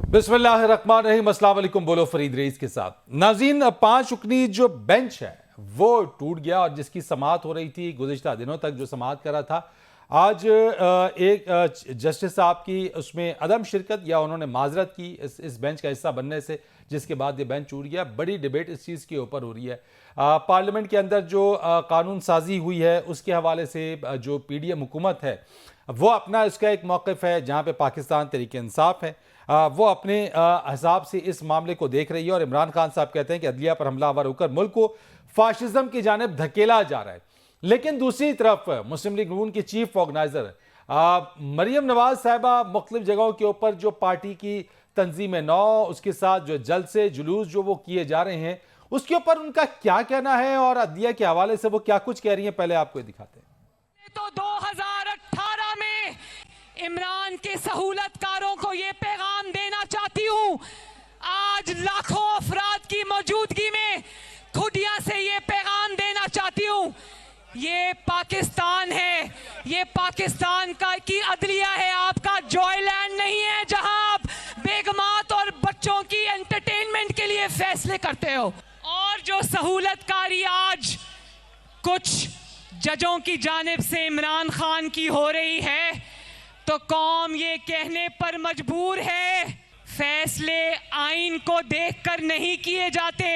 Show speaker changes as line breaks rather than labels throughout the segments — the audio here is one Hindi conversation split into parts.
बिस्मिल्लाहिर्रहमानिर्रहीम, अस्सलाम वालेकुम। बोलो फरीद रईस के साथ। नाज़रीन, 5 रुकनी जो बेंच है वो टूट गया और जिसकी समाअत हो रही थी गुज़िश्ता दिनों तक, जो समाअत कर रहा था, आज एक जस्टिस साहब की उसमें अदम शिरकत या उन्होंने माजरत की इस बेंच का हिस्सा बनने से, जिसके बाद ये बेंच टूट गया। बड़ी डिबेट इस चीज़ के ऊपर हो रही है। पार्लियामेंट के अंदर जो कानून साजी हुई है उसके हवाले से जो PDM हुकूमत है वो अपना इसका एक मौक़िफ़ है, जहाँ पे पाकिस्तान तहरीक इंसाफ है वो अपने हिसाब से इस मामले को देख रही है। और इमरान खान साहब कहते हैं कि अदलिया पर हमलावर होकर मुल्क को फाशिज्म की जानिब धकेला जा रहा है। लेकिन दूसरी तरफ मुस्लिम लीग नून की चीफ ऑर्गेनाइजर मरियम नवाज साहिबा मुख्तलिफ जगहों के ऊपर जो पार्टी की तंजीम नौ, उसके साथ जो जलसे जुलूस जो वो किए जा रहे हैं, उसके ऊपर उनका क्या कहना है और अदलिया के हवाले से वो क्या कुछ कह रही हैं, पहले आपको दिखाते हैं।
तो 2018 में इमरान के सहूलतकारों को यह पैगाम देना चाहती हूं, आज लाखों अफराद की मौजूदगी में खुदिया से ये पैगाम देना चाहती हूं, ये पाकिस्तान है, ये पाकिस्तान का की अदलिया है, आपका जॉयलैंड नहीं है जहां आप बेगमात और बच्चों की एंटरटेनमेंट के लिए फैसले करते हो। और जो सहूलतकारी आज कुछ जजों की जानिब से इमरान खान की हो रही है, तो कौम ये कहने पर मजबूर है, फैसले आइन को देखकर नहीं किए जाते,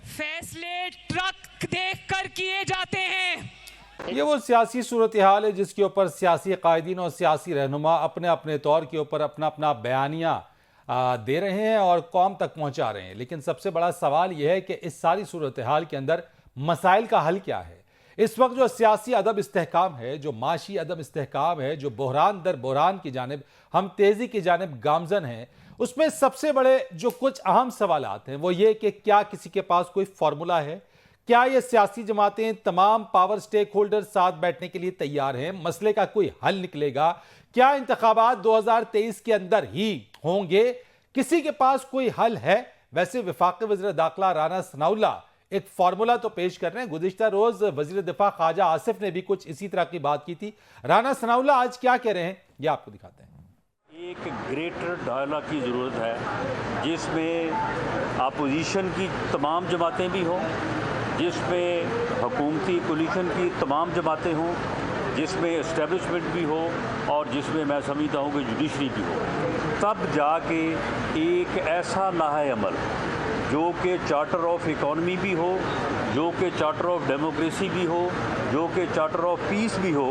फैसले ट्रक देखकर किए जाते हैं।
ये वो सियासी सूरत हाल है जिसके ऊपर सियासी कायदीन और सियासी रहनुमा अपने अपने तौर के ऊपर अपना अपना बयानिया दे रहे हैं और कौम तक पहुंचा रहे हैं। लेकिन सबसे बड़ा सवाल यह है कि इस सारी सूरत हाल के अंदर मसाइल का हल क्या है। इस वक्त जो सियासी अदब इस्तेहकाम है, जो माशी अदब इस्तेहकाम है, जो बहरान दर बहरान की जानिब हम तेज़ी की जानिब गामजन हैं, उसमें सबसे बड़े जो कुछ अहम सवालात हैं वो ये कि क्या किसी के पास कोई फार्मूला है, क्या ये सियासी जमातें तमाम पावर स्टेक होल्डर साथ बैठने के लिए तैयार हैं, मसले का कोई हल निकलेगा, क्या इंतखाबात 2023 के अंदर ही होंगे, किसी के पास कोई हल है। वैसे वफाकी वज़ीर दाखिला राना सनाउल्लाह एक फार्मूला तो पेश कर रहे हैं। गुज़िश्ता रोज वज़ीर दिफा ख्वाजा आसिफ ने भी कुछ इसी तरह की बात की थी। राना सनाउल्लाह आज क्या कह रहे हैं ये आपको दिखाते हैं।
एक ग्रेटर डायलॉग की ज़रूरत है जिसमें अपोजिशन की तमाम जमातें भी हों, जिसमें हुकूमती कोलिशन की तमाम जमातें हों, जिसमें इस्टेब्लिशमेंट भी हो और जिसमें मैं समझता हूँ कि जुडिशरी भी हो, तब जाके एक ऐसा लाहे अमल जो कि चार्टर ऑफ इकॉनमी भी हो, जो कि चार्टर ऑफ डेमोक्रेसी भी हो, जो कि चार्टर ऑफ पीस भी हो,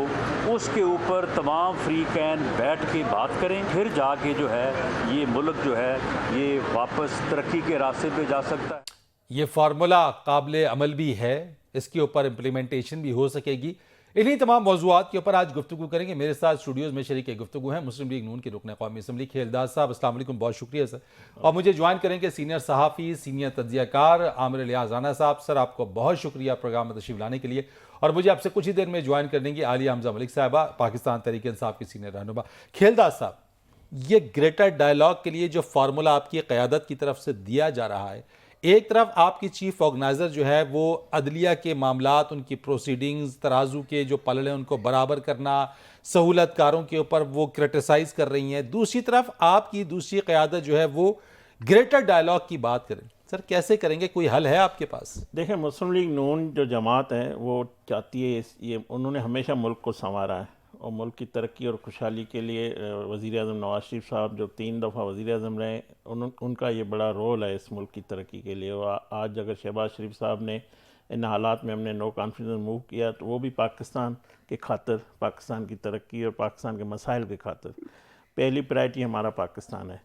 उसके ऊपर तमाम फ्री कैन बैठ के बात करें, फिर जाके जो है ये मुल्क जो है ये वापस तरक्की के रास्ते पे जा सकता है।
ये फार्मूला काबिल अमल भी है, इसके ऊपर इम्प्लीमेंटेशन भी हो सकेगी। इन्हीं तमाम मौज़ूआत के ऊपर आज गुफ्तगू करेंगे। मेरे साथ स्टूडियोज़ में शरीक गुफ्तगू हैं मुस्लिम लीग नून के रुकन कौमी असम्बली खेलदार साहब। अस्सलाम वालेकुम, बहुत शुक्रिया सर। और मुझे ज्वाइन करेंगे सीनियर सहाफ़ी, सीनियर तज्ज़ियाकार आमिर लिहाज राना साहब। सर, आपको बहुत शुक्रिया प्रोग्राम में तशरीफ़ लाने के लिए। और मुझे आपसे कुछ ही देर में ज्वाइन करेंगी आलिया हमजा मलिक साहबा, पाकिस्तान तहरीक इंसाफ की सीनियर रहनुमा। खेलदार साहब, ये ग्रेटर डायलॉग के लिए जो फार्मूला आपकी क़यादत की तरफ से दिया जा रहा है, एक तरफ आपकी चीफ ऑर्गेनाइजर जो है वो अदलिया के मामलात, उनकी प्रोसीडिंग्स, तराजू के जो पलड़े उनको बराबर करना, सहूलतकारों के ऊपर वो क्रिटिसाइज़ कर रही हैं, दूसरी तरफ आपकी दूसरी क़यादत जो है वो ग्रेटर डायलॉग की बात करें। सर, कैसे करेंगे, कोई हल है आपके पास?
देखें, मुस्लिम लीग नून जो जमात है वो चाहती है, ये उन्होंने हमेशा मुल्क को संवारा है और मुल्क की तरक्की और खुशहाली के लिए वज़ीर आज़म नवाज़ शरीफ साहब जो 3 दफ़ा वज़ीर आज़म रहे, उनका ये बड़ा रोल है इस मुल्क की तरक्की के लिए। और आज अगर शहबाज शरीफ साहब ने इन हालात में हमने नो कॉन्फिडेंस मूव किया तो वो भी पाकिस्तान के खातिर, पाकिस्तान की तरक्की और पाकिस्तान के मसाइल के खातिर पहली प्रायरिटी हमारा पाकिस्तान है।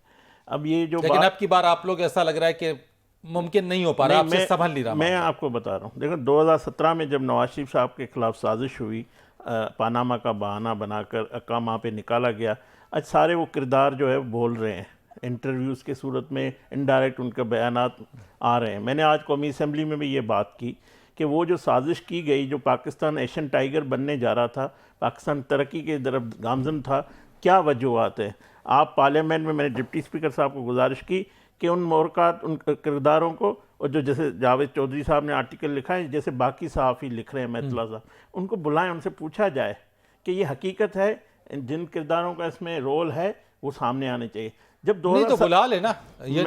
अब ये जो
लेकिन अब की बार आप लोग ऐसा लग रहा है कि मुमकिन नहीं हो पा रहा, आपसे संभल नहीं रहा।
मैं आपको बता रहा हूँ, देखो 2017 में जब नवाज शरीफ साहब के खिलाफ साजिश हुई, पानामा का बहाना बनाकर अकामा पे निकाला गया, आज सारे वो किरदार जो है बोल रहे हैं, इंटरव्यूज़ के सूरत में इनडायरेक्ट उनके बयानात आ रहे हैं। मैंने आज कौमी असम्बली में भी ये बात की कि वो जो साजिश की गई, जो पाकिस्तान एशियन टाइगर बनने जा रहा था, पाकिस्तान तरक्की की तरफ गामजन था, क्या वजूहत है। आप पार्लियामेंट में, मैंने डिप्टी स्पीकर साहब को गुजारिश की कि उन मोरकात, उन किरदारों को, और जो जैसे जावेद चौधरी साहब ने आर्टिकल लिखा है, जैसे बाकी सहाफ़ी लिख रहे हैं, मैतला साहब, उनको बुलाएं, उनसे पूछा जाए कि ये हकीकत है, जिन किरदारों का इसमें रोल है वो सामने आने चाहिए। जब
नहीं तो
2007
बुला लेना ये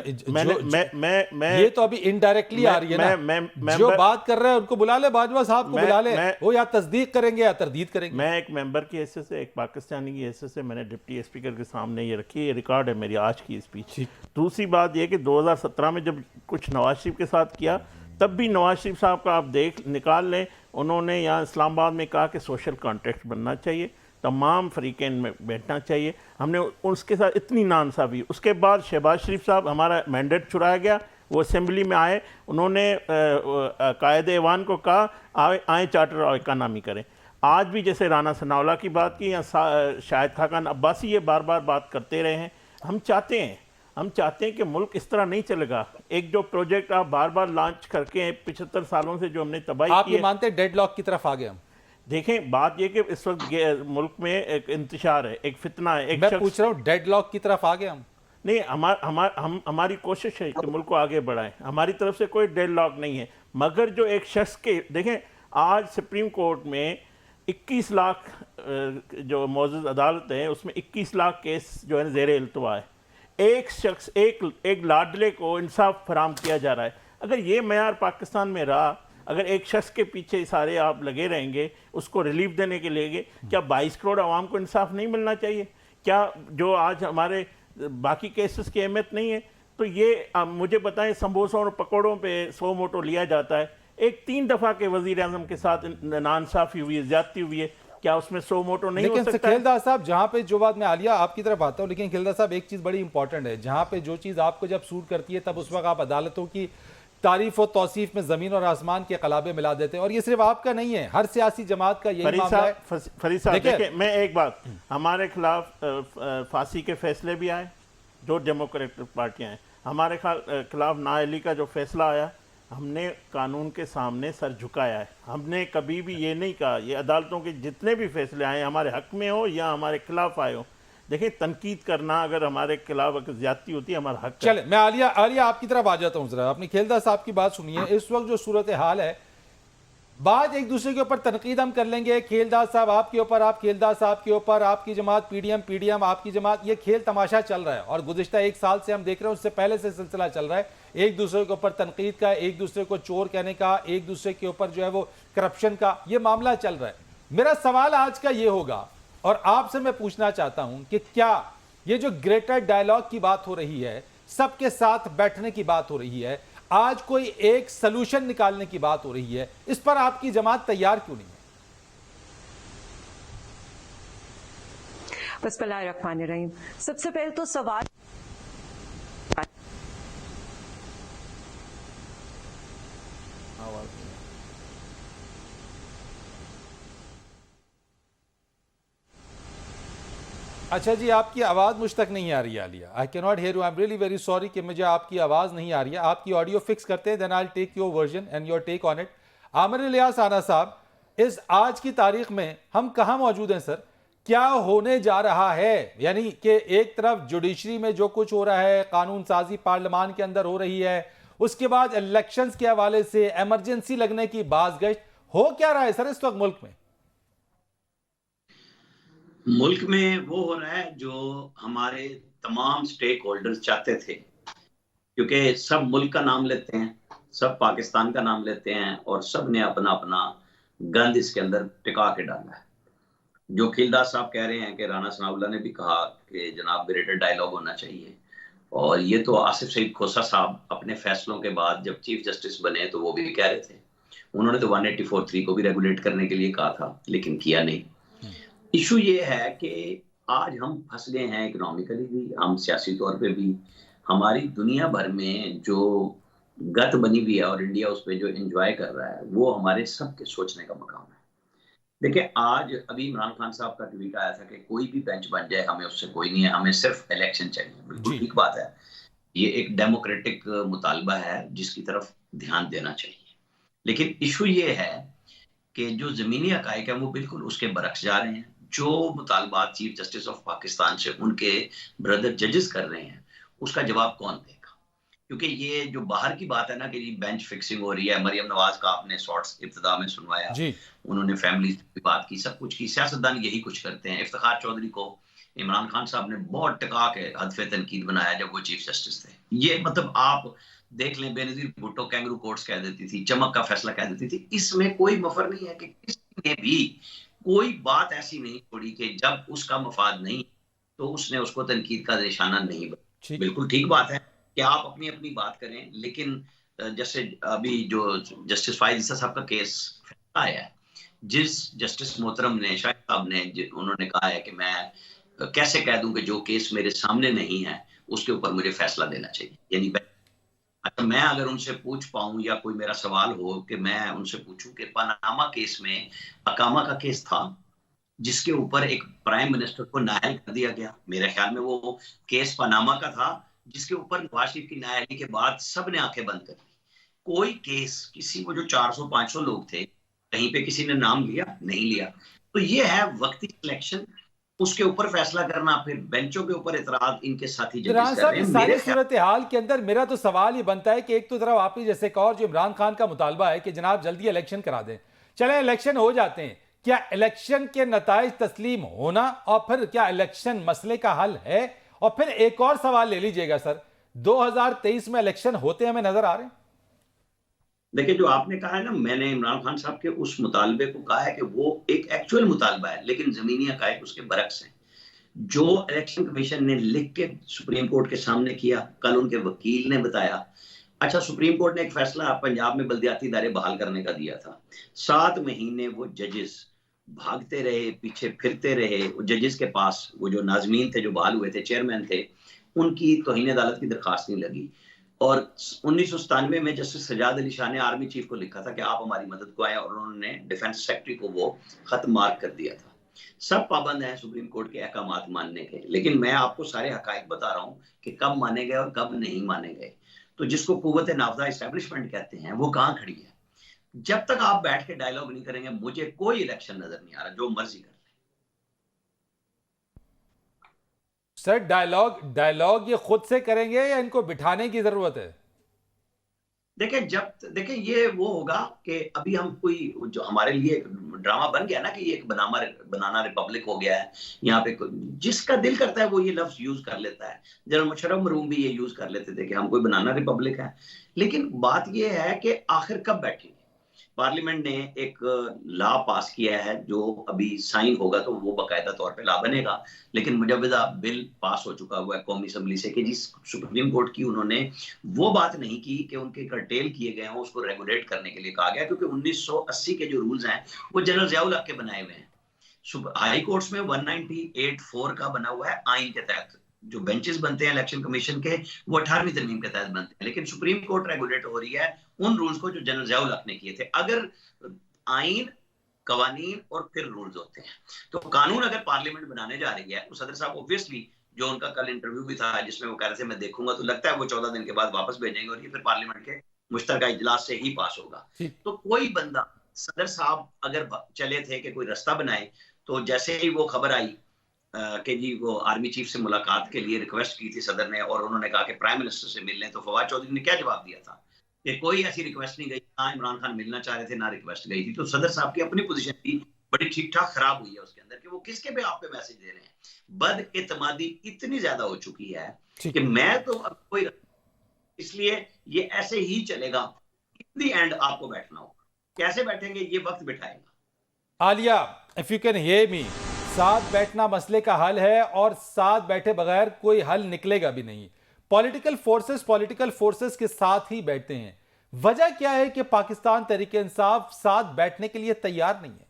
मैं
ये तो अभी इनडायरेक्टली आ रही है ना।
मैं
जो बात कर रहे हैं उनको बुला ले, बाजवा साहब को बुला ले, वो या तस्दीक करेंगे या तरदीद करेंगे।
मैं एक मेंबर की हैसियत से, एक पाकिस्तानी की हैसियत से मैंने डिप्टी स्पीकर के सामने ये रखी, ये रिकॉर्ड है मेरी आज की स्पीच। दूसरी बात ये कि 2017 में जब कुछ नवाज शरीफ के साथ किया, तब भी नवाज शरीफ साहब का आप निकाल लें, उन्होंने यहाँ इस्लामाबाद में कहा कि सोशल कॉन्ट्रैक्ट बनना चाहिए, तमाम फरीकें में बैठना चाहिए। हमने उसके साथ इतनी नाइंसाफ़ी। उसके बाद शहबाज शरीफ साहब, हमारा मैंडेट चुराया गया, वो असेंबली में आए, उन्होंने कायदे ऐवान को कहा आए चार्टर और इकानमी करें। आज भी जैसे राना सनाउल्लाह की बात की या शाहिद खाकान अब्बासी ये बार बार बात करते रहे हैं। हम चाहते हैं कि मुल्क इस तरह नहीं चलेगा। एक जो प्रोजेक्ट आप बार बार लॉन्च करके 75 सालों से जो हमने तबाही
आप
की
ये मानते हैं डेडलॉक की तरफ आ गए हम?
देखें, बात ये कि इस वक्त मुल्क में एक इंतशार है, एक फितना है, एक
मैं पूछ रहा हूँ डेडलॉक की तरफ आ गए हम?
नहीं, हमारी कोशिश है कि मुल्क को आगे बढ़ाएं, हमारी तरफ से कोई डेडलॉक नहीं है। मगर जो एक शख्स के, देखें आज सुप्रीम कोर्ट में 21 लाख जो मौजूद अदालत है उसमें 21 लाख केस जो है ज़ेर इल्तवा है। एक शख्स, एक लाडले को इंसाफ फराम किया जा रहा है। अगर ये मयार पाकिस्तान में रहा, अगर एक शख्स के पीछे सारे आप लगे रहेंगे उसको रिलीफ देने के लिए, क्या 22 करोड़ आवाम को इंसाफ नहीं मिलना चाहिए? क्या जो आज हमारे बाकी केसेस की अहमियत नहीं है? तो ये मुझे बताएं, समोसों और पकौड़ों पे 100 मोटो लिया जाता है। एक 3 दफ़ा के वज़ीर आज़म के साथ नाइंसाफ़ी हुई है, ज़्यादती हुई है, क्या उसमें 100 मोटो नहीं हो सकता?
लेकिन खेलदार साहब, जहाँ पे जो बात मैं आलिया आपकी तरफ आता हूँ, लेकिन खेलदार साहब एक चीज़ बड़ी इंपॉर्टेंट है, जहाँ पे जो चीज़ आपको जब सूट करती है तब उस वक्त आप अदालतों की तारीफ और तौसीफ में ज़मीन और आसमान के कलाबे मिला देते हैं। और ये सिर्फ आपका नहीं है, हर सियासी जमात का यही मामला है।
फरीद साहब देखिए, मैं एक बात, हमारे खिलाफ फांसी के फैसले भी आए, जो डेमोक्रेटिक पार्टियां हैं, हमारे खिलाफ नाअहली का जो फैसला आया, हमने कानून के सामने सर झुकाया है। हमने कभी भी ये नहीं कहा, ये अदालतों के जितने भी फैसले आए हमारे हक में हो या हमारे खिलाफ आए हो, देखिए तनकीद करना अगर हमारे खिलाफ अगर ज्यादती होती है हमारा हक।
चले, मैं आलिया आपकी तरफ आ जाता हूँ जरा। आपने खेलदार साहब की बात सुनी है। इस वक्त जो सूरत हाल है, बात एक दूसरे के ऊपर तनकीद हम कर लेंगे, खेलदार साहब आपके ऊपर, आप खेलदार साहब के ऊपर, आपकी जमात पीडीएम आपकी जमात, ये खेल तमाशा चल रहा है और गुज़िश्ता 1 साल से हम देख रहे हैं, उससे पहले से सिलसिला चल रहा है। एक दूसरे के ऊपर तनकीद का, एक दूसरे को चोर कहने का, एक दूसरे के ऊपर जो है वो करप्शन का, ये मामला चल रहा है। मेरा सवाल आज का ये होगा और आपसे मैं पूछना चाहता हूं कि क्या ये जो ग्रेटर डायलॉग की बात हो रही है, सबके साथ बैठने की बात हो रही है, आज कोई एक सलूशन निकालने की बात हो रही है, इस पर आपकी जमात तैयार क्यों नहीं है?
बिस्मिल्लाहिर्रहमानिर्रहीम। सबसे पहले तो सवाल
अच्छा जी, आपकी आवाज़ मुझ तक नहीं आ रही है Alia. I can not here you. I am really very sorry कि मुझे आपकी आवाज़ नहीं आ रही है। आपकी ऑडियो फिक्स करते हैं, then I will take your version and your take on it. Aamir Ilyas आना साहब, इस आज की तारीख में हम कहाँ मौजूद हैं सर? क्या होने जा रहा है? यानी कि एक तरफ जुडिशरी में जो कुछ हो रहा है, कानून साजी पार्लियामान के अंदर हो रही है, उसके बाद इलेक्शंस के हवाले से इमरजेंसी लगने की बाज़गश्त, हो क्या रहा है सर इस वक्त मुल्क में?
मुल्क में वो हो रहा है जो हमारे तमाम स्टेक होल्डर्स चाहते थे, क्योंकि सब मुल्क का नाम लेते हैं, सब पाकिस्तान का नाम लेते हैं और सब ने अपना अपना गंद इसके अंदर टिका के डाला है। जो खिलदार साहब कह रहे हैं कि राना सनाउल्लाह ने भी कहा कि जनाब ग्रेटर डायलॉग होना चाहिए, और ये तो आसिफ सईद खोसा साहब अपने फैसलों के बाद जब चीफ जस्टिस बने तो वो भी कह रहे थे। उन्होंने तो 184(3) को भी रेगुलेट करने के लिए कहा था, लेकिन किया नहीं। इशू ये है कि आज हम फंस गए हैं, इकोनॉमिकली भी, हम सियासी तौर पे भी। हमारी दुनिया भर में जो गत बनी हुई है और इंडिया उस पर जो एंजॉय कर रहा है, वो हमारे सबके सोचने का मकाम है। देखिए, आज अभी इमरान खान साहब का ट्वीट आया था कि कोई भी बेंच बन जाए हमें उससे कोई नहीं है, हमें सिर्फ इलेक्शन चाहिए। बिल्कुल ठीक बात है, ये एक डेमोक्रेटिक मुतालबा है जिसकी तरफ ध्यान देना चाहिए। लेकिन इशू ये है कि जो जमीनी हकायक है वो बिल्कुल उसके बरक्स जा रहे हैं। जो मुतालबात चीफ जस्टिस ऑफ पाकिस्तान से उनके ब्रदर जजेस कर रहे हैं, उसका जवाब कौन देगा? क्योंकि ये जो बाहर की बात है ना कि बेंच फिक्सिंग हो रही है, मरियम नवाज का आपने शॉर्ट्स इब्तिदा में सुनवाया, उन्होंने फैमिली की बात की, सब कुछ की। सियासतदान यही कुछ करते हैं। इफ्तिखार चौधरी को इमरान खान साहब ने बहुत टिका के हदफे तनकीद बनाया जब वो चीफ जस्टिस थे। ये मतलब आप देख लें, बेनजीर भुट्टो कैंगरू कोर्ट्स कह देती थी, चमक का फैसला कह देती थी। इसमें कोई मफर नहीं है कि किसी ने भी कोई बात ऐसी नहीं छोड़ी कि जब उसका मफाद नहीं तो उसने उसको तनकीद का निशाना नहीं बनाया। बिल्कुल ठीक बात है कि आप अपनी अपनी बात करें, लेकिन जैसे अभी जो जस्टिस फाइज ईसा साहब का केस आया है, जिस जस्टिस मोहतरम ने शाहिद साहब ने उन्होंने कहा है कि मैं कैसे कह दूं कि जो केस मेरे सामने नहीं है उसके ऊपर मुझे फैसला देना चाहिए। यानी अच्छा, मैं अगर उनसे पूछ पाऊं या कोई मेरा सवाल हो कि मैं उनसे पूछूं कि पनामा केस में अकामा का केस था जिसके ऊपर एक प्राइम मिनिस्टर को नाअहल कर दिया गया। मेरे ख्याल में वो केस पनामा का था जिसके ऊपर नवाज शरीफ की नाअहली के बाद सब ने आंखें बंद कर दी। कोई केस किसी वो जो 400-500 लोग थे, कहीं पे किसी ने नाम लिया? नहीं लिया। तो ये है वक्ती सिलेक्शन, उसके ऊपर फैसला करना, फिर बेंचों के ऊपर इतराज इनके साथी जजेस कर रहे हैं।
सारी सूरत हाल के अंदर मेरा तो सवाल ये बनता है कि एक तो तरफ आपकी जैसे एक और जो इमरान खान का मुतालबा है कि जनाब जल्दी इलेक्शन करा दें, चले इलेक्शन हो जाते हैं, क्या इलेक्शन के नताइज तस्लीम होना और फिर क्या इलेक्शन मसले का हल है? और फिर एक और सवाल ले लीजिएगा सर, 2023 में इलेक्शन होते हमें नजर आ रहे हैं?
देखिए, जो आपने कहा है ना, मैंने इमरान खान साहब के उस मुतालबे को कहा है कि वो एक एक्चुअल मुतालबा है, लेकिन जमीनी हकायक उसके बरक्स हैं। जो इलेक्शन कमीशन ने लिख के सुप्रीम कोर्ट के सामने किया, कल उनके वकील ने बताया। अच्छा, सुप्रीम कोर्ट ने एक फैसला पंजाब में बल्दियाती इदारे बहाल करने का दिया था। 7 महीने वो जजेस भागते रहे, पीछे फिरते रहे जजेस के पास। वो जो नाजमीन थे, जो बहाल हुए थे, चेयरमैन थे, उनकी तौहीन अदालत की दरखास्त नहीं लगी। और 1997 में जस्टिस सजाद अली शाह ने आर्मी चीफ को लिखा था कि आप हमारी मदद को आए, और उन्होंने डिफेंस सेक्रेटरी को वो खत मार्क कर दिया था। सब पाबंद हैं सुप्रीम कोर्ट के अहकामात मानने के, लेकिन मैं आपको सारे हकायक बता रहा हूं कि कब माने गए और कब नहीं माने गए। तो जिसको कुव्वत नाफजा एस्टेब्लिशमेंट कहते हैं, वो कहां खड़ी है? जब तक आप बैठ के डायलॉग नहीं करेंगे, मुझे कोई इलेक्शन नजर नहीं आ रहा, जो मर्जी कर ले।
सर, डायलॉग ये खुद से करेंगे या इनको बिठाने की जरूरत है?
देखिए ये वो होगा कि अभी हम कोई जो हमारे लिए एक ड्रामा बन गया ना कि ये एक बनाना रिपब्लिक हो गया है। यहाँ पे जिसका दिल करता है वो ये लफ्ज यूज कर लेता है। जनरल मुशर्रफ मरूम भी ये यूज कर लेते थे कि हम कोई बनाना रिपब्लिक है। लेकिन बात ये है कि आखिर कब बैठेंगे? पार्लियामेंट ने एक लॉ पास किया है, जो अभी साइन होगा तो वो बाकायदा तौर पे लॉ बनेगा। लेकिन मुजव्वजा बिल पास हो चुका हुआ है कौमी असम्बली से कि जिस सुप्रीम कोर्ट की उन्होंने वो बात नहीं की कि उनके कर्टेल किए गए हों, उसको रेगुलेट करने के लिए कहा गया, क्योंकि 1980 के जो रूल्स हैं वो जनरल ज़ियाउल हक के बनाए हुए हैं। हाई कोर्ट्स में 198(4) का बना हुआ है आइन के तहत। जो बेंचेस बनते हैं इलेक्शन कमीशन के, वो 18वीं तरमीम के तहत बनते हैं। लेकिन सुप्रीम कोर्ट रेगुलेट हो रही है उन रूल्स को जो जनरल ज़ियाउल हक ने किए थे। अगर आइन, कवानीन और फिर रूल्स होते हैं, तो कानून अगर पार्लियामेंट बनाने जा रही है, तो सदर साहब ऑब्वियसली, जो उनका कल इंटरव्यू भी था जिसमें वो कह रहे थे मैं देखूंगा, तो लगता है वो 14 दिन के बाद वापस भेजेंगे और ये फिर पार्लियामेंट के मुश्तरका इजलास से ही पास होगा। तो कोई बंदा, सदर साहब अगर चले थे कि कोई रास्ता बनाए, तो जैसे ही वो खबर आई कि जी वो आर्मी चीफ से मुलाकात के लिए रिक्वेस्ट की थी सदर ने, और उन्होंने कहा कि प्राइम मिनिस्टर से मिल लें, तो फवाद चौधरी ने क्या जवाब दिया था कि कोई ऐसी रिक्वेस्ट नहीं गई, ना इमरान खान मिलना चाह रहे थे, ना रिक्वेस्ट गई थी। तो सदर साहब की अपनी पोजीशन भी बड़ी ठीक ठाक खराब हुई है उसके अंदर, कि वो किसके पे आप पे मैसेज दे रहे हैं। बदइतमादी इतनी ज्यादा हो चुकी है कि मैं तो अब कोई, इसलिए ये ऐसे ही चलेगा। इन द एंड आपको बैठना होगा। कैसे बैठेंगे ये वक्त बिठाएगा।
Alia, if you can hear me, साथ बैठना मसले का हल है और साथ बैठे बगैर कोई हल निकलेगा भी नहीं। पॉलिटिकल फोर्सेस के साथ ही बैठते हैं। वजह क्या है कि पाकिस्तान तहरीक इंसाफ साथ बैठने के लिए तैयार नहीं है?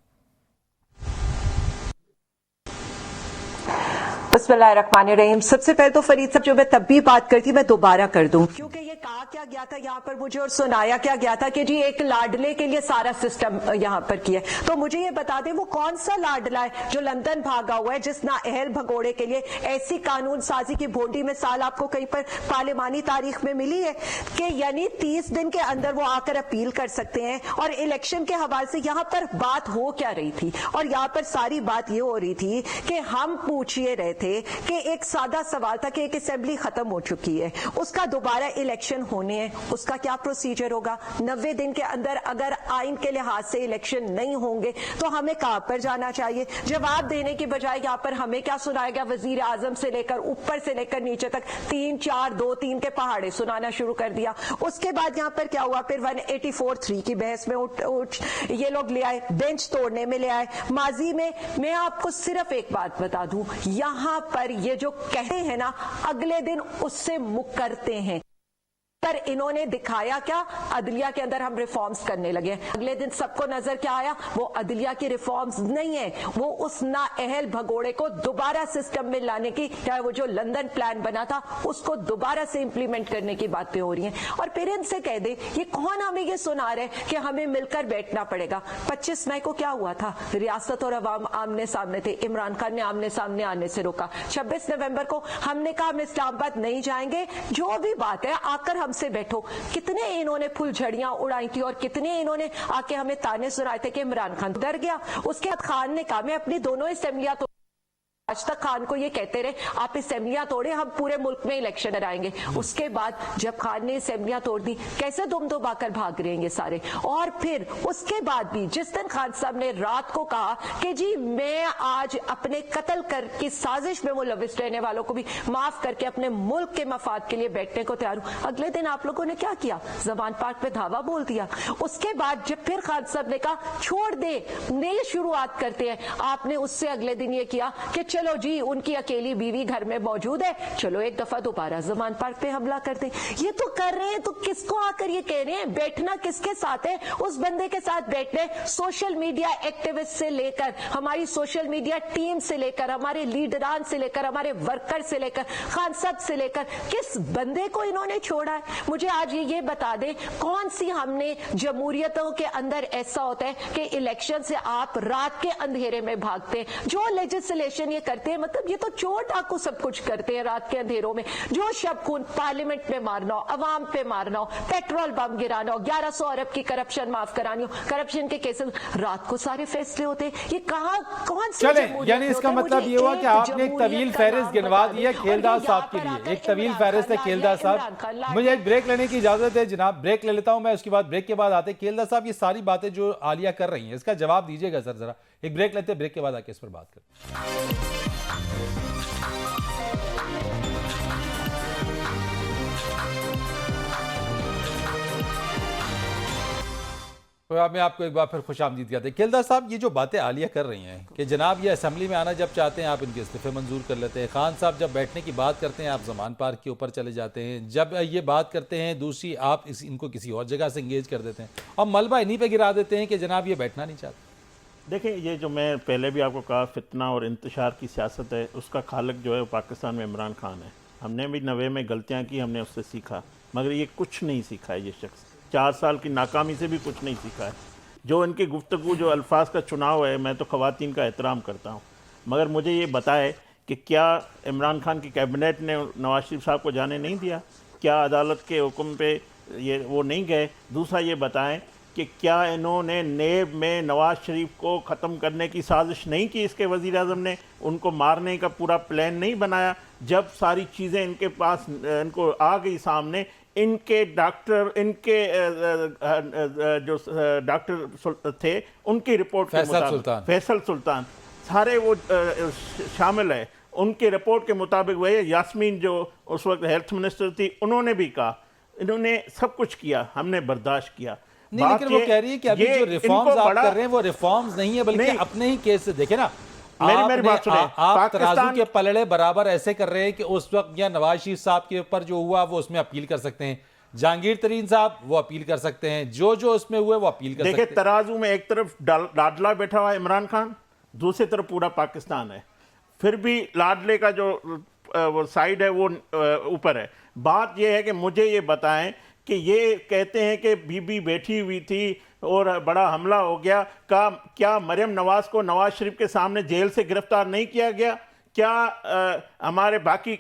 बिस्मिल्लाहिर्रहमानिर्रहीम। सबसे पहले तो फरीद साहब, जो मैं तब भी बात करती मैं दोबारा कर दूं, क्योंकि ये कहा क्या गया था यहाँ पर मुझे और सुनाया क्या गया था कि जी एक लाडले के लिए सारा सिस्टम यहाँ पर किया। तो मुझे ये बता दें वो कौन सा लाडला है जो लंदन भागा हुआ है, जिस नाअहल भगोड़े के लिए ऐसी कानून साजी की भोंडी मिसाल आपको कहीं पर पार्लिमानी तारीख में मिली है कि यानी 30 दिन के अंदर वो आकर अपील कर सकते हैं। और इलेक्शन के हवाले से यहाँ पर बात हो क्या रही थी, और यहाँ पर सारी बात ये हो रही थी कि हम पूछिए रहे थे कि एक सादा सवाल था कि एक असेंबली खत्म हो चुकी है, उसका दोबारा इलेक्शन होने हैं उसका क्या प्रोसीजर होगा, 90 दिन के अंदर अगर आइन के लिहाज से इलेक्शन नहीं होंगे तो हमें कहां पर जाना चाहिए। जवाब देने की बजाय यहाँ पर हमें क्या सुनाया गया, वजीर आजम से लेकर ऊपर से लेकर नीचे तक 3 4 2 3 के पहाड़े सुनाना शुरू कर दिया। उसके बाद यहाँ पर क्या हुआ, फिर 184(3) की बहस में ये लोग ले आए, बेंच तोड़ने में ले आए। माजी में मैं आपको सिर्फ एक बात बता दूं, यहां पर ये जो कहते हैं ना अगले दिन उससे मुकरते हैं। पर इन्होंने दिखाया क्या, अदलिया के अंदर हम रिफॉर्म्स करने लगे। अगले दिन सबको नजर क्या आया, वो अदलिया की रिफॉर्म्स नहीं है, वो उस नाअहल भगोड़े को दोबारा सिस्टम में लाने की, चाहे वो जो लंदन प्लान बना था उसको दोबारा से इंप्लीमेंट करने की बातें हो रही हैं। और फिर इनसे कह दे, ये कौन हमें ये सुना रहे कि हमें मिलकर बैठना पड़ेगा। 25 मई को क्या हुआ था, रियासत और अवाम आमने सामने थे, इमरान खान ने आमने सामने आने से रोका। 26 नवंबर को हमने कहा हम इस्लामाबाद नहीं जाएंगे, जो भी बात है आकर हमसे बैठो। कितने इन्होंने फुलझड़ियां उड़ाई थी और कितने इन्होंने आके हमें ताने सुनाए थे कि इमरान खान डर गया। उसके बाद खान ने कहा मैं अपनी दोनों असेंबलियां तो आज तक खान को ये कहते रहे आप असेंबलियां तोड़े, हम पूरे मुल्क में इलेक्शन कराएंगे। उसके बाद जब खान ने असेंबलियां तोड़ दी, कैसे दुम दुबाकर भाग रहे हैं ये सारे। और फिर उसके बाद भी जिस दिन खान साहब ने रात को कहा कि जी मैं आज अपने कत्ल कर की साजिश में मुलविस रहने वालों को भी माफ करके अपने मुल्क के मफाद के लिए बैठने को तैयार हूं, अगले दिन आप लोगों ने क्या किया, जमान पार्क पे धावा बोल दिया। उसके बाद जब फिर खान साहब ने कहा छोड़ दे नई शुरुआत करते हैं, आपने उससे अगले दिन ये किया कि चलो जी उनकी अकेली बीवी घर में मौजूद है, चलो एक दफा दोबारा जमान पार्क पे हमला कर दे। ये तो कर रहे हैं, तो किसको आकर ये कह रहे हैं, बैठना किसके साथ है, उस बंदे के साथ बैठने, सोशल मीडिया एक्टिविस्ट से लेकर हमारी सोशल मीडिया टीम से लेकर हमारे लीडरान से लेकर हमारे वर्कर से लेकर खान साहब से लेकर किस बंदे को इन्होंने छोड़ा है। मुझे आज ये बता दें कौन सी हमने जमहूरियतों के अंदर ऐसा होता है कि इलेक्शन से आप रात के अंधेरे में भागते हैं, जो लेजिस्लेशन ये करते हैं, मतलब ये तो चोर डाकू सब कुछ करते हैं रात के अंधेरों में, जो शब खून पार्लियामेंट में मारना हो, अवाम पे मारना हो, पेट्रोल बम गिराना हो, 1100 अरब की करप्शन माफ करानी हो, करप्शन के केसेस रात को सारे फैसले होते हैं। ये कहाँ कौन सी
चले, यानी इसका मतलब ये हुआ कि आपने एक तवील फहरिस्त गिनवा दी है खेलदार साहब के लिए, एक तवील फहरिस्त है खेलदार साहब। मुझे एक ब्रेक लेने की इजाजत है जनाब, ब्रेक ले लेता हूं मैं, उसके बाद ब्रेक के बाद आते हैं खेलदार साहब ये सारी बातें जो आलिया कर रही हैं इसका जवाब दीजिएगा सर जरा। एक ब्रेक लेते हैं, ब्रेक के बाद आके इस पर बात करते हैं। तो अब मैं आपको एक बार फिर खुश आमदीद कहते हैं। खेलदार साहब ये जो बातें आलिया कर रही हैं कि जनाब ये असेंबली में आना जब चाहते हैं आप इनके इस्तीफे मंजूर कर लेते हैं, खान साहब जब बैठने की बात करते हैं आप जमान पार्क के ऊपर चले जाते हैं, जब ये बात करते हैं दूसरी आप इनको किसी और जगह से इंगेज कर देते हैं और मलबा इन्हीं पर गिरा देते हैं कि जनाब ये बैठना नहीं चाहते।
देखिए ये जो मैं पहले भी आपको कहा फितना और इंतशार की सियासत है, उसका खालक जो है वो पाकिस्तान में इमरान खान है। हमने भी 90 में गलतियाँ की, हमने उससे सीखा, मगर ये कुछ नहीं सीखा है। ये शख्स 4 साल की नाकामी से भी कुछ नहीं सीखा है। जो इनकी गुफ्तगू जो अल्फाज का चुनाव है, मैं तो ख़वातीन का एहतराम करता हूँ, मगर मुझे ये बताए कि क्या इमरान खान की कैबिनेट ने नवाज शरीफ साहब को जाने नहीं दिया, क्या अदालत के हुक्म पे ये वो नहीं गए। दूसरा ये बताएं कि क्या इन्होंने नेब में नवाज शरीफ को ख़त्म करने की साजिश नहीं की, इसके वज़ीर आज़म ने उनको मारने का पूरा प्लान नहीं बनाया। जब सारी चीज़ें इनके पास इनको आ गई सामने, इनके डॉक्टर इनके जो डॉक्टर थे उनकी रिपोर्ट के मुताबिक फैसल सुल्तान सारे वो शामिल है, उनकी रिपोर्ट के मुताबिक वही यास्मीन जो उस वक्त हेल्थ मिनिस्टर थी उन्होंने भी कहा इन्होंने सब कुछ किया, हमने बर्दाश्त किया।
नहीं, लेकिन वो कह रही है कि अभी जो रिफॉर्म्स आप कर रहे हैं वो रिफॉर्म्स नहीं है बल्कि अपने ही केस से देखे ना,
मेरी बात सुने,
आप तराजू के पलड़े बराबर ऐसे कर रहे हैं कि उस वक्त या नवाज शरीफ साहब के ऊपर जो हुआ वो उसमें अपील कर सकते हैं, जहांगीर तरीन साहब वो अपील कर सकते हैं, जो उसमें हुए वो अपील कर सकते हैं।
देखिए तराजू में एक तरफ लाडला बैठा हुआ है इमरान खान, दूसरी तरफ पूरा पाकिस्तान है, फिर भी लाडले का जो वो साइड है वो ऊपर है। बात यह है कि मुझे ये बताएं कि ये कहते हैं कि बीबी बैठी हुई थी और बड़ा हमला हो गया, क्या मरियम नवाज को नवाज शरीफ के सामने जेल से गिरफ्तार नहीं किया गया? क्या हमारे बाकी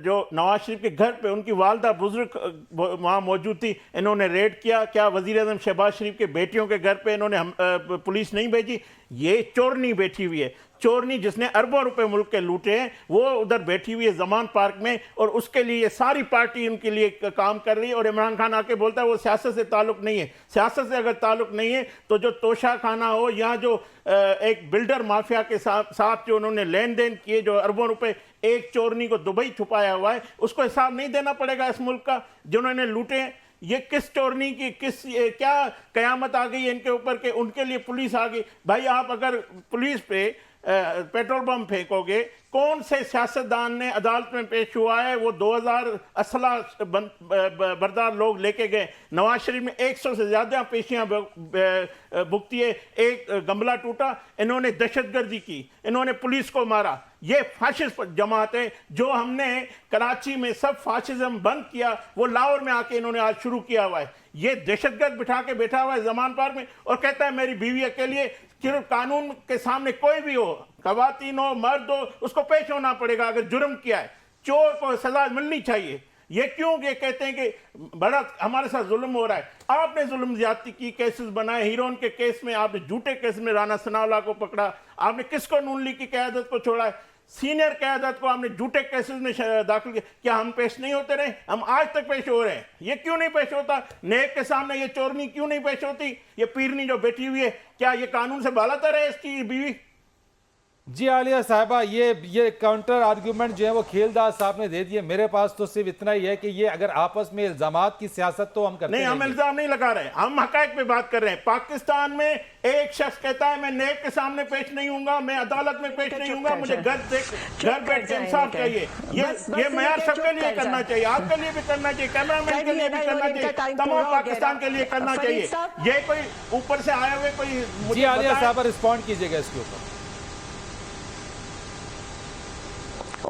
जो नवाज शरीफ के घर पे उनकी वालदा बुजुर्ग वहाँ मौजूद थी, इन्होंने रेड किया? क्या वज़ीर आज़म शहबाज शरीफ के बेटियों के घर पे इन्होंने पुलिस नहीं भेजी? ये चोरनी बैठी हुई है। चोरनी जिसने अरबों रुपए मुल्क के लूटे हैं वो उधर बैठी हुई है जमान पार्क में, और उसके लिए सारी पार्टी उनके लिए काम कर रही है। और इमरान खान आके बोलता है वो सियासत से ताल्लुक नहीं है। सियासत से अगर ताल्लुक नहीं है तो जो तोशा खाना हो या जो एक बिल्डर माफिया के साथ जो उन्होंने लेन देन किए, जो अरबों रुपए एक चोरनी को दुबई छुपाया हुआ है, उसको हिसाब नहीं देना पड़ेगा इस मुल्क का जिन्होंने लूटे हैं। ये किस चोरनी की क्या कयामत आ गई है इनके ऊपर के उनके लिए पुलिस आ गई। भाई आप अगर पुलिस पे पेट्रोल बम फेंकोगे, कौन से सियासतदान ने अदालत में पेश हुआ है वो 2000 असला बरदार लोग लेके गए। नवाज शरीफ में 100 से ज़्यादा पेशियां भुगती है, एक गमला टूटा, इन्होंने दहशतगर्दी की, इन्होंने पुलिस को मारा। ये फाशिस्ट जमात है। जो हमने कराची में सब फाशिज्म बंद किया वो लाहौर में आके इन्होंने आज शुरू किया हुआ है। ये दहशतगर्द बिठा के बैठा हुआ है जमान पार्क में और कहता है मेरी बीवी अकेली है। सिर्फ कानून के सामने कोई भी हो, खवातीन हो, मर्द हो, उसको पेश होना पड़ेगा अगर जुर्म किया है। चोर को सजा मिलनी चाहिए। ये क्यों ये कहते हैं कि बड़ा हमारे साथ जुल्म हो रहा है। आपने जुल्म ज्यादती की केसेस बनाए, हीरोन के केस में आपने झूठे केस में राना सनाउल्लाह को पकड़ा, आपने किसको नून लीग की क़यादत को छोड़ा है, सीनियर क़यादत को आपने झूठे केसेस में दाखिल किया। क्या हम पेश नहीं होते रहे? हम आज तक पेश हो रहे हैं। ये क्यों नहीं पेश होता? नेक के सामने ये चोरनी क्यों नहीं पेश होती? ये पीरनी जो बैठी हुई है, क्या ये कानून से बालातर है इसकी बीवी?
जी आलिया साहबा, ये काउंटर आर्ग्यूमेंट जो है वो खेलदार साहब ने दे दिए। मेरे पास तो सिर्फ इतना ही है कि ये अगर आपस में इल्जामात की सियासत तो हम करते
नहीं, हम इल्जाम नहीं लगा रहे, हम हकायक पे बात कर रहे हैं। पाकिस्तान में एक शख्स कहता है मैं नेब के सामने पेश नहीं हूंगा, मैं अदालत में पेश नहीं हूंगा, मुझे घर बैठ के इंसाफ चाहिए। ये मयार सबके लिए करना चाहिए, आपके लिए भी करना चाहिए, कैमरामैन के लिए भी करना चाहिए, तमाम पाकिस्तान के लिए करना चाहिए। ये कोई ऊपर से आए हुए कोई।
जी आलिया साहब रिस्पॉन्ड कीजिएगा इसके ऊपर।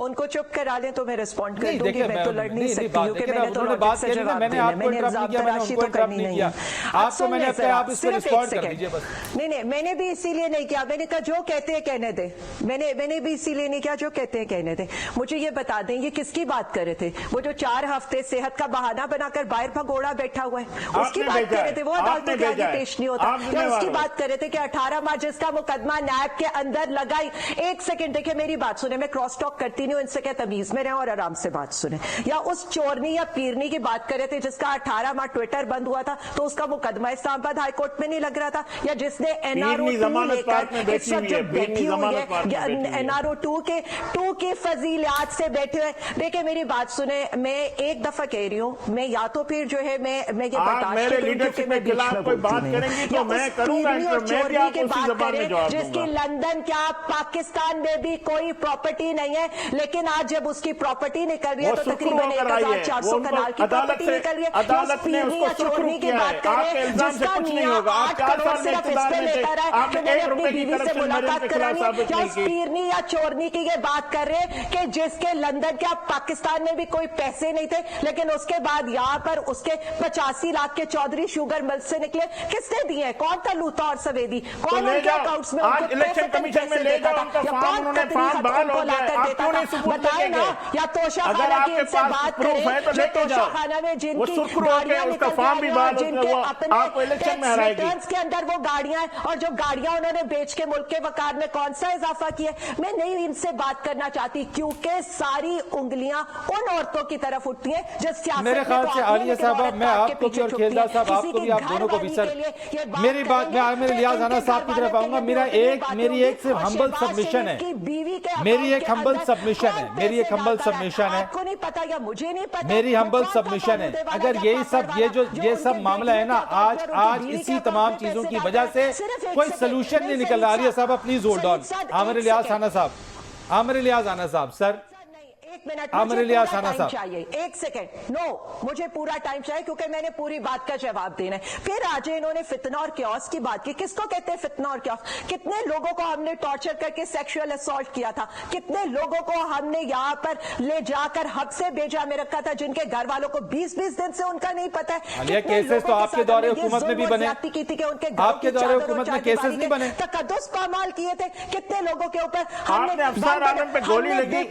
उनको चुप करा लें तो मैं रिस्पॉन्ड कर दूंगी। मैं तो लड़ नहीं सकती क्योंकि मैंने तो
बात की ना, मैंने आपको इंटरप्ट नहीं किया, मैंने उनको इंटरप्ट नहीं किया। आपको मैंने अपने आप इस पर रिस्पॉन्ड कर दीजिए बस।
नहीं, मैंने भी इसीलिए नहीं किया। मैंने कहा जो कहते हैं कहने दे। मैंने भी इसीलिए नहीं किया, जो कहते हैं कहने दे। मुझे ये बता दें ये किसकी बात कर रहे थे? वो जो 4 हफ्ते सेहत का बहाना बनाकर बाहर भगोड़ा बैठा हुआ है, उसकी बात कर रहे थे। वो अदालतों के आगे पेश नहीं होता। या उसकी बात कर रहे थे कि 18 मार्च जिसका मुकदमा नैब के अंदर लगाई। एक सेकंड देखिए, मेरी बात सुने, मैं क्रॉस टॉक करती नहीं हूं, इनसे क्या तमीज में रहें और आराम से बात सुने। या उस चोरनी या पीरनी की बात कर रहे थे जिसका 18 मार्च ट्विटर बंद हुआ था तो उसका मुकदमा इस्लामाबाद हाईकोर्ट में नहीं लग रहा था? या जिसने NRO 2 लेकर इस वक्त जो बैठी हुई है, NRO 2 के फजीलियात से बैठे हुए। देखिए मेरी बात सुने, मैं एक दफा कह रही हूँ, मैं या तो फिर जो है मैं ये बर्दाश्त जिसकी लंदन क्या पाकिस्तान में भी कोई प्रॉपर्टी नहीं है, लेकिन आज जब उसकी प्रॉपर्टी निकल रही है तो तकरीबन 1400 कनाल की प्रॉपर्टी निकल रही है।
अदालत ने उसको
चोरनी की बात करें जिसका 8 करोड़ सिर्फ इस पे लेकर है कि मैंने अपनी बीवी से मुलाकात करानी है। या उस पीरनी या चोरनी की ये बात कर रहे हैं कि जिसके लंदन क्या पाकिस्तान में भी कोई पैसे नहीं थे, लेकिन उसके बाद यहाँ पर उसके 85 लाख के चौधरी शुगर मिल से निकले। किसने दिए? कौन था लूता और सवेदी? कौन उनके अकाउंट्स में
इलेक्शन कमीशन में ले जाओ, उनका फॉर्म उन्होंने फॉर्म बहाल हो गया, आप क्यों नहीं सबूत
बताए ना? या तोशा खाना की इनसे बात करें
तो
जो तोशा खाना में जिनकी गाड़ियां निकलती हैं, जिनके अपने टैक्स के अंदर वो गाड़ियां हैं और जो गाड़ियां उन्होंने बेच के मुल्क के वकार में कौन सा इजाफा किया? मैं नहीं इनसे बात करना चाहती क्योंकि सारी उंगलियां उन औरतों की तरफ उठती हैं जो सियासत
मेरे ख्याल से आलिया साहब, मैं आपको भी और खेलदार साहब आपको भी, आप दोनों को भी सर मेरी बात में मेरे लिहाज आना साहब की तरफ आऊंगा। मेरी एक सिर्फ हम्बल सबमिशन है, मेरी एक हम्बल सबमिशन है, मेरी एक हम्बल सबमिशन है,
आपको नहीं पता या मुझे नहीं पता,
मेरी हम्बल सबमिशन है। अगर यही सब ये सब मामला है ना, आज इसी तमाम चीजों की वजह से कोई सोल्यूशन नहीं निकल रहा। आलिया साहब please hold on. Aamir Ilyas आना साहब, आमिर इलियास आना साहब, सर
एक मिनट,
आमिर इलियास आना साहब
चाहिए, एक सेकंड। नो, मुझे पूरा टाइम चाहिए क्योंकि मैंने पूरी बात का जवाब देना है। फिर आज इन्होंने फितना और क्योस की बात की। किसको कहते हैं फितना और क्योस? कितने लोगों को हमने टॉर्चर करके सेक्सुअल असॉल्ट किया था, कितने लोगों को हमने यहाँ पर ले जाकर हब से बेजा में रखा था जिनके घर वालों को 20-20 दिन से उनका नहीं पता है।
केसेस तो आपके दौरे हुकूमत में भी बने, आपके दौरे हुकूमत में केसेस नहीं बने,
तकद्दुस पामाल किए थे कितने लोगों के ऊपर।
हमने अफसर आलम पे गोली लगी,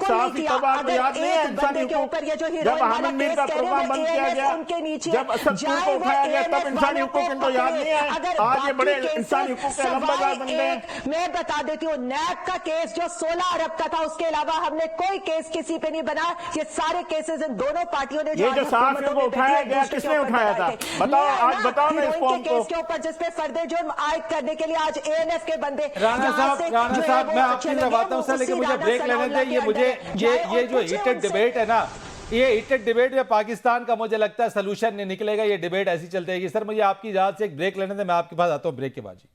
तो याद नहीं है इंसानी
के ऊपर ये जो
हुकूक, जब
हीरोइन वाला
अहमद मीर
केस
का
कह रहे
प्रोग्राम
हैं,
बंद किया
ANS
गया,
उनके नीचे
जब असदपुर को उठाया गया तब इंसानी हुकूक इनको याद नहीं है। आज ये बड़े इंसानी हुकूक के लंबागार बन गए हैं।
मैं बता देती हूँ, नैब का केस जो 16 अरब का था, उसके अलावा हमने कोई केस किसी पे नहीं बना। ये सारे केसेस इन दोनों पार्टियों ने
ये जो सहाफियों को उठाया गया, किसने उठाया था? बताओ, आज बताओ ना इस कौम को।
केस के ऊपर जिसपे फर्दे जुर्म आयद करने के लिए आज ANF के बंदे
राणा साहब मैं आपकी तरफ आता हूं सर, लेकिन मुझे ब्रेक लेने दें। ये जो हीटेड डिबेट है ना, ये हीटेड डिबेट में पाकिस्तान का मुझे लगता है सोल्यूशन नहीं निकलेगा। ये डिबेट ऐसी चलती रहेगी। सर मुझे आपकी इजाजत से एक ब्रेक लेने दें, मैं आपके पास आता हूं ब्रेक के बाद। जी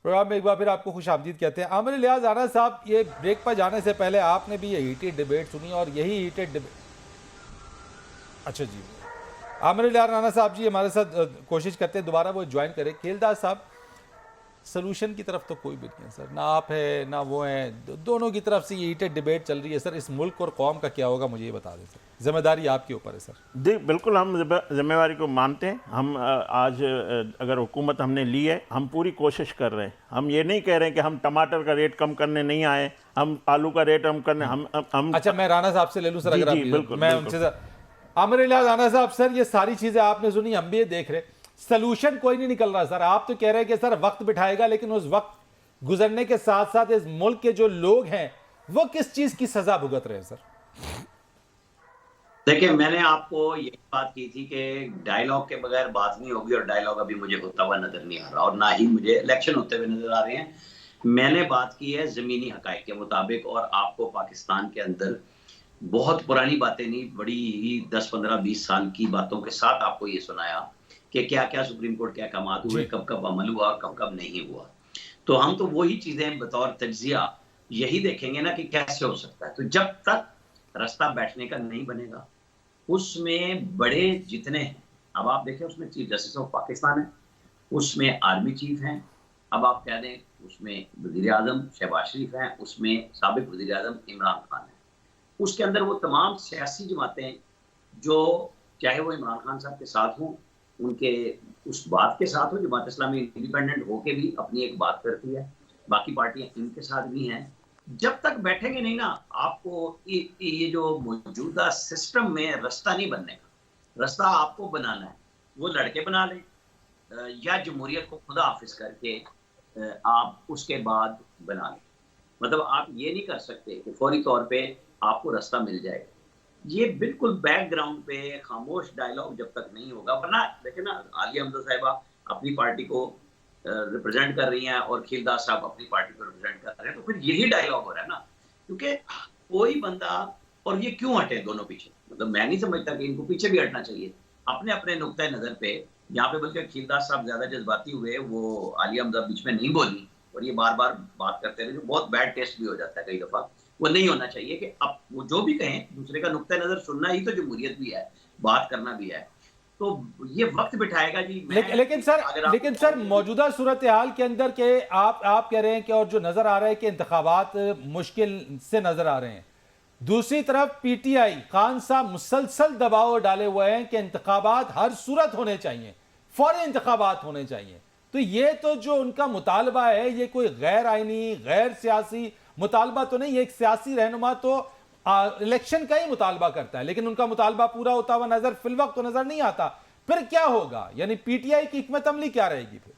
प्रोग्राम में एक बार फिर आपको खुशामदीद कहते हैं। आमिर इलियास राणा साहब, ये ब्रेक पर जाने से पहले आपने भी ये हीटेड डिबेट सुनी और यही हीटेड डिबेट, अच्छा जी आमिर इलियास राणा साहब जी हमारे साथ कोशिश करते हैं दोबारा वो ज्वाइन करें। खेलदार साहब, सोल्यूशन की तरफ तो कोई भी नहीं है सर, ना आप है ना वो है, दोनों की तरफ से ये हीटेड डिबेट चल रही है सर। इस मुल्क और कौम का क्या होगा मुझे ये बता दें सर, जिम्मेदारी आपके ऊपर है सर।
जी बिल्कुल, हम जिम्मेवारी को मानते हैं। हम आज अगर हुकूमत हमने ली है, हम पूरी कोशिश कर रहे हैं। हम ये नहीं कह रहे हैं कि हम टमाटर का रेट कम करने नहीं आए, हम आलू का रेट कम करने हम
अच्छा मैं राणा साहब से ले लूँ सर, अगर आप
बिल्कुल,
मैं उनसे सर। आमिर इलियास राणा साहब, सर ये सारी चीजें आपने सुनी, हम भी ये देख रहे, सोल्यूशन कोई नहीं निकल रहा सर। आप तो कह रहे हैं कि सर वक्त बिठाएगा, लेकिन उस वक्त गुजरने के साथ साथ इस मुल्क के जो लोग हैं वो किस चीज की सजा भुगत रहे हैं सर?
देखिए, मैंने आपको यही बात की थी कि डायलॉग के बगैर बात नहीं होगी, और डायलॉग अभी मुझे होता हुआ नजर नहीं आ रहा, और ना ही मुझे इलेक्शन होते हुए नजर आ रहे हैं। मैंने बात की है जमीनी हकायक के मुताबिक, और आपको पाकिस्तान के अंदर बहुत पुरानी बातें नहीं, बड़ी ही 10, 15, 20 साल की बातों के साथ आपको ये सुनाया कि क्या क्या सुप्रीम कोर्ट के अहकामात हुए, कब कब अमल हुआ, कब कब नहीं हुआ। तो हम तो वही चीजें बतौर तज्जिया यही देखेंगे ना कि कैसे हो सकता है। तो जब तक रास्ता बैठने का नहीं बनेगा, उसमें बड़े जितने हैं, अब आप देखें उसमें चीफ जस्टिस ऑफ पाकिस्तान है, उसमें आर्मी चीफ हैं, अब आप कह दें उसमें वजीर आजम शहबाज शरीफ हैं, उसमें साबिक वजीर आजम इमरान खान है, उसके अंदर वो तमाम सियासी जमातें जो चाहे वो इमरान खान साहब के साथ हों, उनके उस बात के साथ हो, जमात इस्लामी इंडिपेंडेंट होके भी अपनी एक बात करती है, बाकी पार्टियां इनके साथ भी हैं। जब तक बैठेंगे नहीं ना, आपको ये जो मौजूदा सिस्टम में रास्ता नहीं बनने का, रास्ता आपको बनाना है। वो लड़के बना लें या जमहूरियत को खुदा हाफिज करके आप उसके बाद बना लें। मतलब आप ये नहीं कर सकते कि फौरी तौर पे आपको रास्ता मिल जाएगा। ये बिल्कुल बैकग्राउंड पे खामोश डायलॉग जब तक नहीं होगा, वरना देखिए ना, आलिया हमजा साहिबा अपनी पार्टी को रिप्रेजेंट कर रही हैं और खीलदास साहब अपनी पार्टी को रिप्रेजेंट कर रहे हैं, तो फिर यही डायलॉग हो रहा है ना। क्योंकि कोई बंदा, और ये क्यों हटे दोनों पीछे, मतलब मैं नहीं समझता कि इनको पीछे भी हटना चाहिए अपने अपने नुक्ते नजर पे। यहाँ पे बल्कि खीलदास साहब ज्यादा जज्बाती हुए, वो आलिया हमजा बीच में नहीं बोली और ये बार बार बात करते रहे, जो बहुत बैड टेस्ट भी हो जाता है कई दफा। वो नहीं होना चाहिए कि अब वो जो भी कहें, दूसरे का नुक्ता नजर सुनना ही तो जमहूरियत भी है, बात करना भी है। तो ये वक्त बिठाएगा जी।
लेकिन सर मौजूदा सूरत हाल के अंदर के आप कह रहे हैं कि, और जो नजर आ रहा है कि इंतखाबात मुश्किल से नजर आ रहे हैं, दूसरी तरफ पीटीआई खान साहब मुसलसल दबाव डाले हुए हैं कि इंतखाबात हर सूरत होने चाहिए, फौरी इंतखाबात होने चाहिए। तो ये तो जो उनका मुतालबा है, ये कोई गैर आईनी गैर सियासी मुतालबा तो नहीं, एक सियासी रहनुमा तो इलेक्शन का ही मुतालबा करता है, लेकिन उनका मुतालबा पूरा होता हुआ नजर फिलवक्त तो नजर नहीं आता। फिर क्या होगा, यानी पीटीआई की हिकमत अमली क्या रहेगी फिर?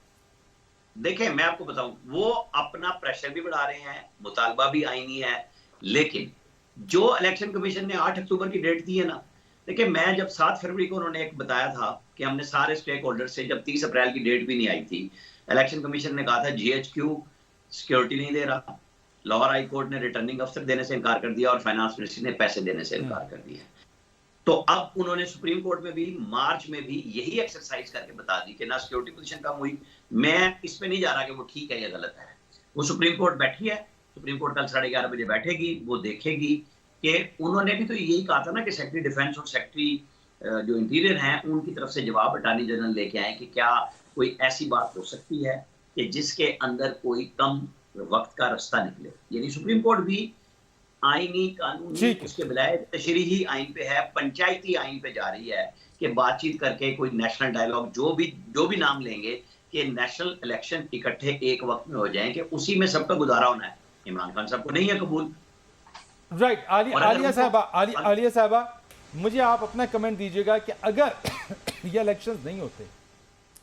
देखिए मैं आपको बताऊं, वो अपना प्रेशर भी बढ़ा रहे हैं, मुतालबा भी आईनी है, लेकिन जो इलेक्शन कमीशन ने 8 अक्टूबर की डेट दी है ना, देखिए मैं जब 7 फरवरी को उन्होंने एक बताया था कि हमने सारे स्टेक होल्डर से, जब 30 अप्रैल की डेट भी नहीं आई थी, इलेक्शन कमीशन ने कहा था GHQ सिक्योरिटी नहीं दे रहा, लाहौर हाई कोर्ट ने रिटर्निंग अफसर देने से इनकार कर दिया और फाइनेंस मिनिस्ट्री ने पैसे देने से इनकार कर दिया। तो अब उन्होंने सुप्रीम कोर्ट में भी मार्च में भी यही एक्सरसाइज करके बता दी कि ना सिक्योरिटी पोजीशन कम हुई। मैं इस पे नहीं जा रहा कि वो ठीक है या गलत है, वो सुप्रीम कोर्ट बैठी है, सुप्रीम कोर्ट कल 11:30 बजे बैठेगी, वो देखेगी कि उन्होंने भी तो यही कहा था ना कि सेक्रेटरी डिफेंस और सेक्रेटरी जो इंटीरियर हैं उनकी तरफ से जवाब अटॉर्नी जनरल लेके आए कि क्या कोई ऐसी बात हो सकती है कि जिसके अंदर कोई कम वक्त का रास्ता निकले। यानी सुप्रीम कोर्ट भी आईनी कानूनी उसके बजाय तशरीही आइन पे है, पंचायती आइन पे जा रही है कि बातचीत करके कोई नेशनल डायलॉग जो भी नाम लेंगे कि नेशनल इलेक्शन इकट्ठे एक वक्त में हो जाएं कि उसी में सबका गुजारा होना है। इमरान खान साहब को नहीं है कबूल।
राइट। आलिया साहबा, मुझे आप अपना कमेंट दीजिएगा कि अगर ये इलेक्शंस नहीं होते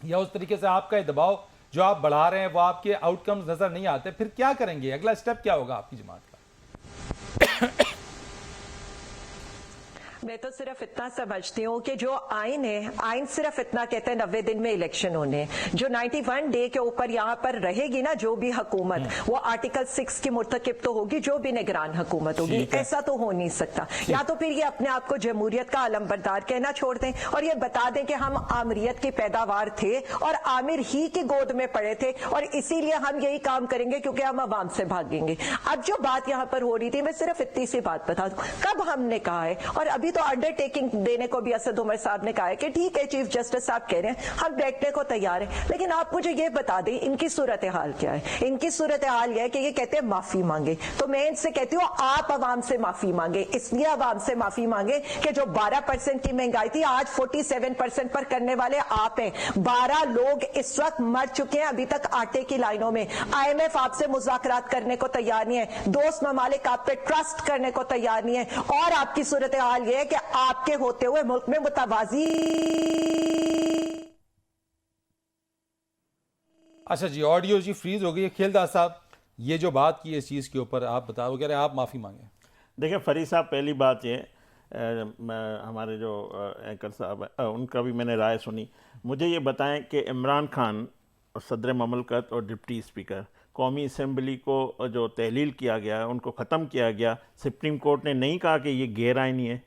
या उस तरीके से आपका ये दबाव जो आप बढ़ा रहे हैं वो आपके आउटकम्स नजर नहीं आते, फिर क्या करेंगे? अगला स्टेप क्या होगा आपकी जमात का?
मैं तो सिर्फ इतना समझती हूँ कि जो आइन है, आइन सिर्फ इतना कहते हैं 90 दिन में इलेक्शन होने, जो 91 डे के ऊपर यहाँ पर रहेगी ना जो भी हुकूमत, वो आर्टिकल 6 की मुर्तकिब तो होगी, जो भी निगरान हुकूमत होगी। ऐसा तो हो नहीं सकता। या तो फिर ये अपने आप को जमहूरियत का अलमबरदार कहना छोड़ दें और ये बता दें कि हम आमरीत की पैदावार थे और आमिर ही की गोद में पड़े थे और इसीलिए हम यही काम करेंगे क्योंकि हम अवाम से भागेंगे। अब जो बात यहाँ पर हो रही थी, मैं सिर्फ इतनी सी बात बता दूं, कब हमने कहा है, और अभी तो अंडरटेकिंग देने को भी असद उमर साहब ने कहा है कि ठीक है चीफ जस्टिस साहब कह रहे हैं हम बैठने को तैयार हैं, लेकिन आप मुझे ये बता दें इनकी सूरत हाल क्या है। इनकी सूरत हाल यह है कि ये कहते हैं माफी मांगे, तो मैं इनसे कहती हूँ आप अवाम से माफी मांगे। इसलिए अवाम से माफी मांगे कि जो 12% की महंगाई थी आज 47% पर करने वाले आप हैं। 12 लोग इस वक्त मर चुके हैं अभी तक आटे की लाइनों में। IMF आपसे मुज़ाकरात करने को तैयार नहीं है, दोस्त ममालिक आप पे ट्रस्ट करने को तैयार नहीं है, और आपकी सूरत हाल यह है कि आपके होते हुए मुल्क में मुतवाजी।
अच्छा जी, ऑडियो जी फ्रीज हो गई है। खेलदार साहब, ये जो बात की इस चीज़ के ऊपर आप बताओ, कह रहे हैं आप माफ़ी मांगे।
देखिए फरीद साहब, पहली बात ये हमारे जो एंकर साहब हैं उनका भी मैंने राय सुनी। मुझे ये बताएं कि इमरान खान सदर ममलकत और डिप्टी स्पीकर, कौमी असम्बली को जो तहलील किया गया उनको ख़त्म किया गया, सुप्रीम कोर्ट ने नहीं कहा कि ये गैर आइनी है।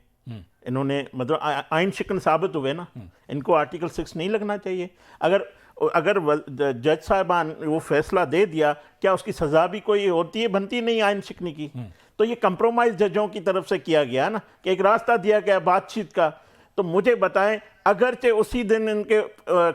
इन्होंने मतलब आइन शिकन साबित हुए ना, इनको आर्टिकल 6 नहीं लगना चाहिए। अगर जज साहबान वो फैसला दे दिया, क्या उसकी सज़ा भी कोई होती है, बनती नहीं आइन शिकनी की? तो ये कंप्रोमाइज़ जजों की तरफ से किया गया ना कि एक रास्ता दिया गया बातचीत का। तो मुझे बताएं, अगरचे उसी दिन इनके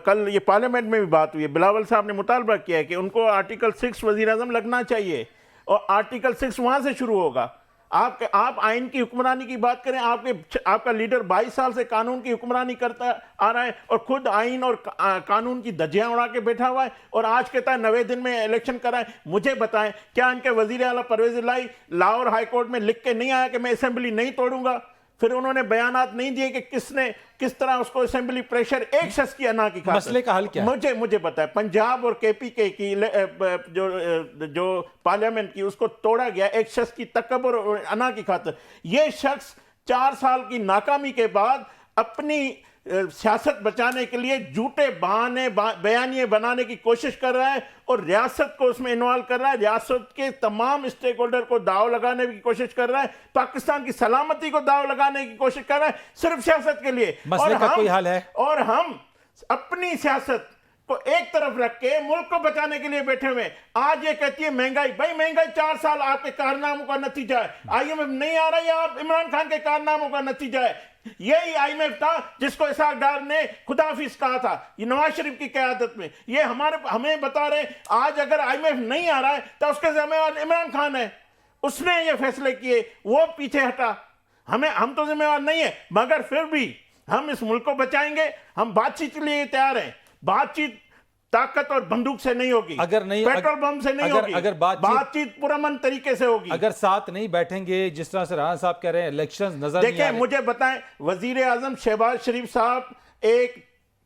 कल ये पार्लियामेंट में भी बात हुई है, बिलावल साहब ने मुतालबा किया है कि उनको आर्टिकल 6 वज़ीर आज़म लगना चाहिए और आर्टिकल 6 वहाँ से शुरू होगा। आप आइन की हुक्मरानी की बात करें, आपका लीडर 22 साल से कानून की हुक्मरानी करता आ रहा है और खुद आइन और कानून की धज्जियां उड़ा के बैठा हुआ है और आज कहता है 90 दिन में इलेक्शन कराएं। मुझे बताएं, क्या इनके वजीर आला परवेज इलाही लाहौर हाई कोर्ट में लिख के नहीं आया कि मैं असेंबली नहीं तोड़ूंगा? फिर उन्होंने बयानात नहीं दिए कि किस तरह उसको असेंबली प्रेशर एक शख्स की अना की खातिर।
मसले का हल क्या है?
मुझे पता है, पंजाब और KPK की जो पार्लियामेंट की उसको तोड़ा गया एक शख्स की तकब्बुर और अना की खातिर। ये शख्स 4 साल की नाकामी के बाद अपनी सियासत बचाने के लिए झूठे बहाने बयानिए बनाने की कोशिश कर रहा है और रियासत को उसमें इन्वॉल्व कर रहा है, रियासत के तमाम स्टेक होल्डर को दाव लगाने की कोशिश कर रहा है, पाकिस्तान की सलामती को दाव लगाने की कोशिश कर रहा है सिर्फ सियासत के लिए।
मसले का कोई हल है?
और हम अपनी सियासत को एक तरफ रख के मुल्क को बचाने के लिए बैठे हुए। आज ये कहती है महंगाई, भाई महंगाई 4 साल आपके कारनामों का नतीजा है। IMF नहीं आ रही है, आप इमरान खान के कारनामों का नतीजा है। यही IMF था जिसको इसाक डार ने खुदाफिज कहा था, ये नवाज शरीफ की क़यादत में। ये हमें बता रहे आज अगर IMF नहीं आ रहा है तो उसके जिम्मेवार इमरान खान है, उसने ये फैसले किए, वो पीछे हटा। हम तो जिम्मेवार नहीं है, मगर फिर भी हम इस मुल्क को बचाएंगे। हम बातचीत के लिए तैयार हैं। बातचीत ताकत और बंदूक से नहीं होगी,
अगर नहीं,
पेट्रोल बम से नहीं होगी,
अगर
बातचीत पुरअमन तरीके से होगी।
अगर साथ नहीं बैठेंगे, जिस तरह से राणा साहब कह रहे हैं इलेक्शंस नजर नहीं आ
देखिए
रहे।
मुझे बताएं, वजीर आजम शहबाज शरीफ साहब एक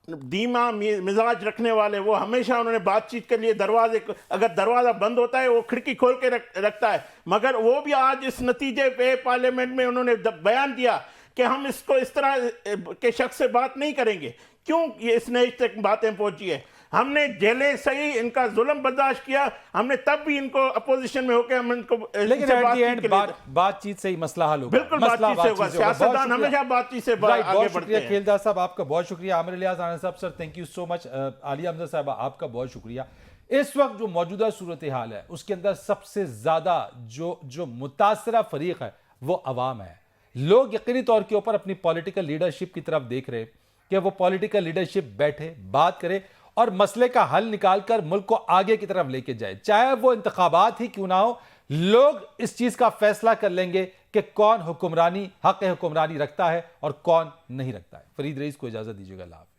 धीमा मिजाज रखने वाले, वो हमेशा उन्होंने बातचीत के लिए अगर दरवाजा बंद होता है वो खिड़की खोल के रखता है, मगर वो भी आज इस नतीजे पे पार्लियामेंट में उन्होंने बयान दिया कि हम इसको इस तरह के शख्स से बात नहीं करेंगे। क्यों ये इस नए तक बातें पहुंची है? हमने जेले सही इनका जुल्म बर्दाश्त किया, हमने तब भी इनको अपोजिशन में होकर हम इनको,
लेकिन बातचीत से ही मसला हल होगा।
बिल्कुल बातचीत से होगा, सियासतदान हमेशा बातचीत से आगे बढ़ते हैं।
खेलदार साहब आपका बहुत शुक्रिया, आमिर इलियास राणा साहब sir thank you so much, Alia Hamza साहब आपका बहुत शुक्रिया। इस वक्त जो मौजूदा सूरत हाल है उसके अंदर सबसे ज्यादा जो मुतासरा फरीक है वो अवाम है। लोग यकीनी तौर के ऊपर अपनी पॉलिटिकल लीडरशिप की तरफ देख रहे कि वो पॉलिटिकल लीडरशिप बैठे, बात करे और मसले का हल निकालकर मुल्क को आगे की तरफ लेके जाए। चाहे वो इंतखाबात ही क्यों ना हो, लोग इस चीज का फैसला कर लेंगे कि कौन हुक्मरानी हक हुक्मरानी रखता है और कौन नहीं रखता है। फरीद रईस को इजाजत दीजिएगा। अल्लाह हाफ़िज़।